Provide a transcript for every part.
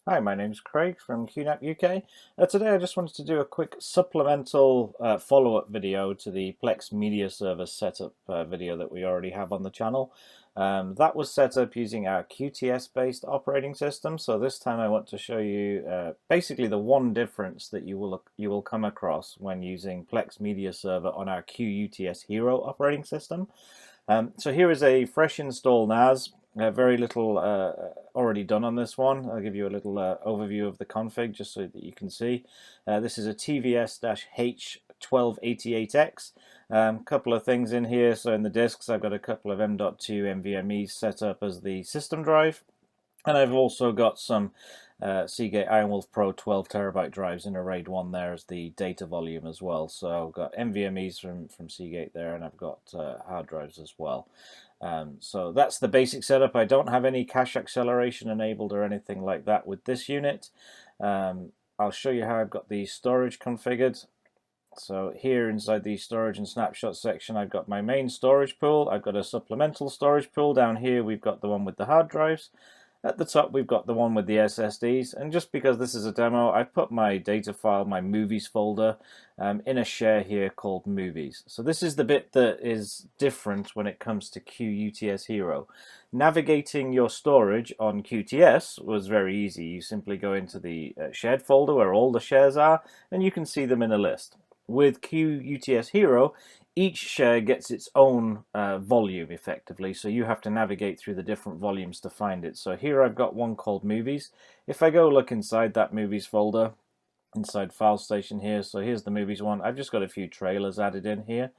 Hi, my name's Craig from QNAP UK. Today I just wanted to do a quick supplemental follow-up video to the Plex Media Server setup video that we already have on the channel. That was set up using our QTS-based operating system, so this time I want to show you basically the one difference that you will come across when using Plex Media Server on our QuTS Hero operating system. So here is a fresh install NAS. Very little already done on this one. I'll give you a little overview of the config just so that you can see. This is a TVS-H1288X. Couple of things in here. So in the disks I've got a couple of M.2 NVMe's set up as the system drive. And I've also got some Seagate Ironwolf Pro 12 terabyte drives in a RAID 1 there as the data volume as well. So I've got NVMe's from Seagate there, and I've got hard drives as well. So that's the basic setup. I don't have any cache acceleration enabled or anything like that with this unit. I'll show you how I've got the storage configured. So here inside the storage and snapshot section, I've got my main storage pool. I've got a supplemental storage pool. Down here we've got the one with the hard drives. At the top we've got the one with the SSDs, and just because this is a demo, I've put my data file, my movies folder, in a share here called movies. So this is the bit that is different when it comes to QuTS Hero. Navigating your storage on QTS was very easy. You simply go into the shared folder where all the shares are, and you can see them in a list. With QuTS Hero, each share gets its own volume effectively, so you have to navigate through the different volumes to find it. So here I've got one called movies. If I go look inside that movies folder, inside file station here, so here's the movies one. I've just got a few trailers added in here.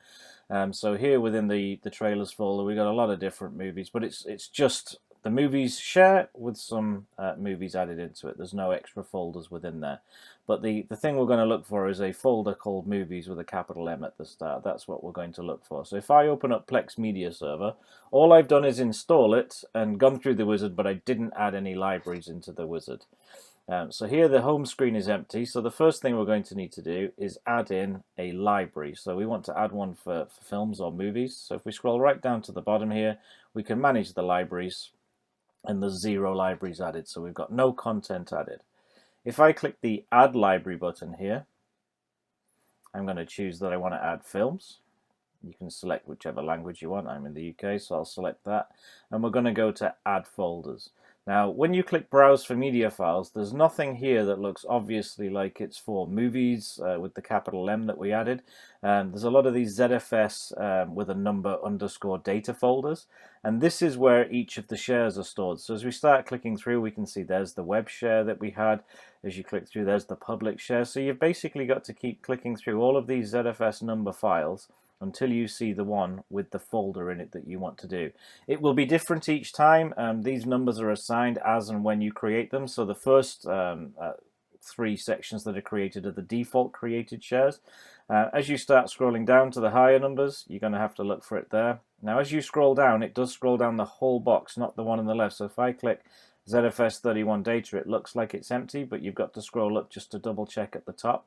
So here within the trailers folder we got a lot of different movies, but it's just the movies share with some movies added into it. There's no extra folders within there. But the thing we're going to look for is a folder called movies with a capital M at the start. That's what we're going to look for. So if I open up Plex Media Server, all I've done is install it and gone through the wizard, but I didn't add any libraries into the wizard. So here the home screen is empty, so the first thing we're going to need to do is add in a library. So we want to add one for films or movies. So if we scroll right down to the bottom here, we can manage the libraries, and there's 0 libraries added, so we've got no content added. If I click the Add Library button here, I'm going to choose that I want to add films. You can select whichever language you want. I'm in the UK, so I'll select that. And we're going to go to Add Folders. Now, when you click Browse for Media Files, there's nothing here that looks obviously like it's for movies with the capital M that we added. There's a lot of these ZFS with a number underscore data folders, and this is where each of the shares are stored. So as we start clicking through, we can see there's the web share that we had. As you click through, there's the public share. So you've basically got to keep clicking through all of these ZFS number files until you see the one with the folder in it that you want to do. It will be different each time. These numbers are assigned as and when you create them. So the first 3 sections that are created are the default created shares. As you start scrolling down to the higher numbers, you're going to have to look for it there. Now as you scroll down, it does scroll down the whole box, not the one on the left. So if I click ZFS31 data, it looks like it's empty, but you've got to scroll up just to double check at the top.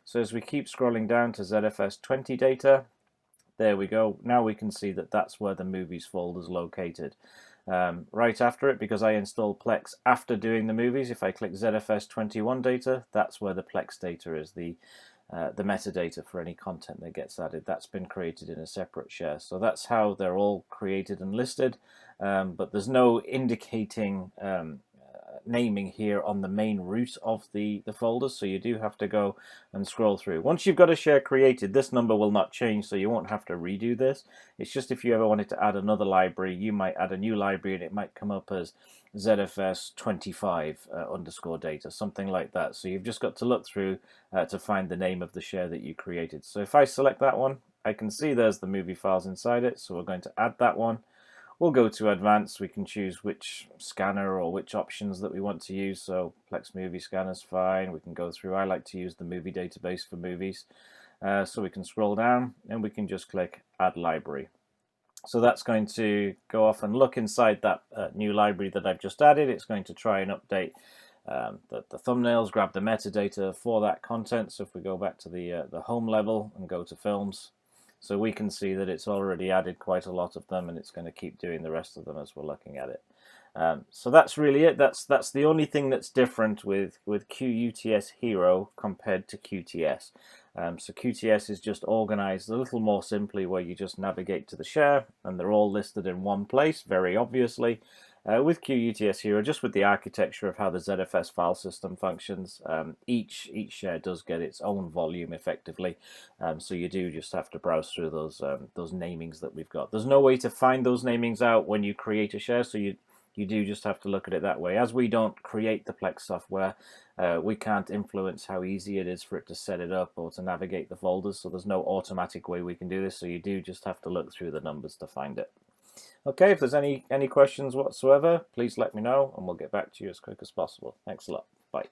So as we keep scrolling down to ZFS20 data, there we go. Now we can see that that's where the movies folder is located. Right after it, because I installed Plex after doing the movies, if I click ZFS21 data, that's where the Plex data is, the metadata for any content that gets added. That's been created in a separate share. So that's how they're all created and listed, but there's no indicating naming here on the main root of the folders, so you do have to go and scroll through. Once you've got a share created, this number will not change, so you won't have to redo this. It's just if you ever wanted to add another library, you might add a new library and it might come up as ZFS25 underscore data, something like that. So you've just got to look through to find the name of the share that you created. So if I select that one, I can see there's the movie files inside it, so we're going to add that one. We'll go to Advanced. We can choose which scanner or which options that we want to use. So Plex Movie Scanner's fine. We can go through. I like to use the movie database for movies. So we can scroll down and we can just click Add Library. So that's going to go off and look inside that new library that I've just added. It's going to try and update the thumbnails, grab the metadata for that content. So if we go back to the home level and go to films, so we can see that it's already added quite a lot of them, and it's going to keep doing the rest of them as we're looking at it. So that's really it. That's the only thing that's different with QuTS Hero compared to QTS. So QTS is just organized a little more simply, where you just navigate to the share and they're all listed in one place, very obviously. With QuTS Hero, just with the architecture of how the ZFS file system functions, each share does get its own volume effectively. So you do just have to browse through those namings that we've got. There's no way to find those namings out when you create a share, so you do just have to look at it that way. As we don't create the Plex software, we can't influence how easy it is for it to set it up or to navigate the folders, so there's no automatic way we can do this, so you do just have to look through the numbers to find it. Okay, if there's any questions whatsoever, please let me know and we'll get back to you as quick as possible. Thanks a lot. Bye.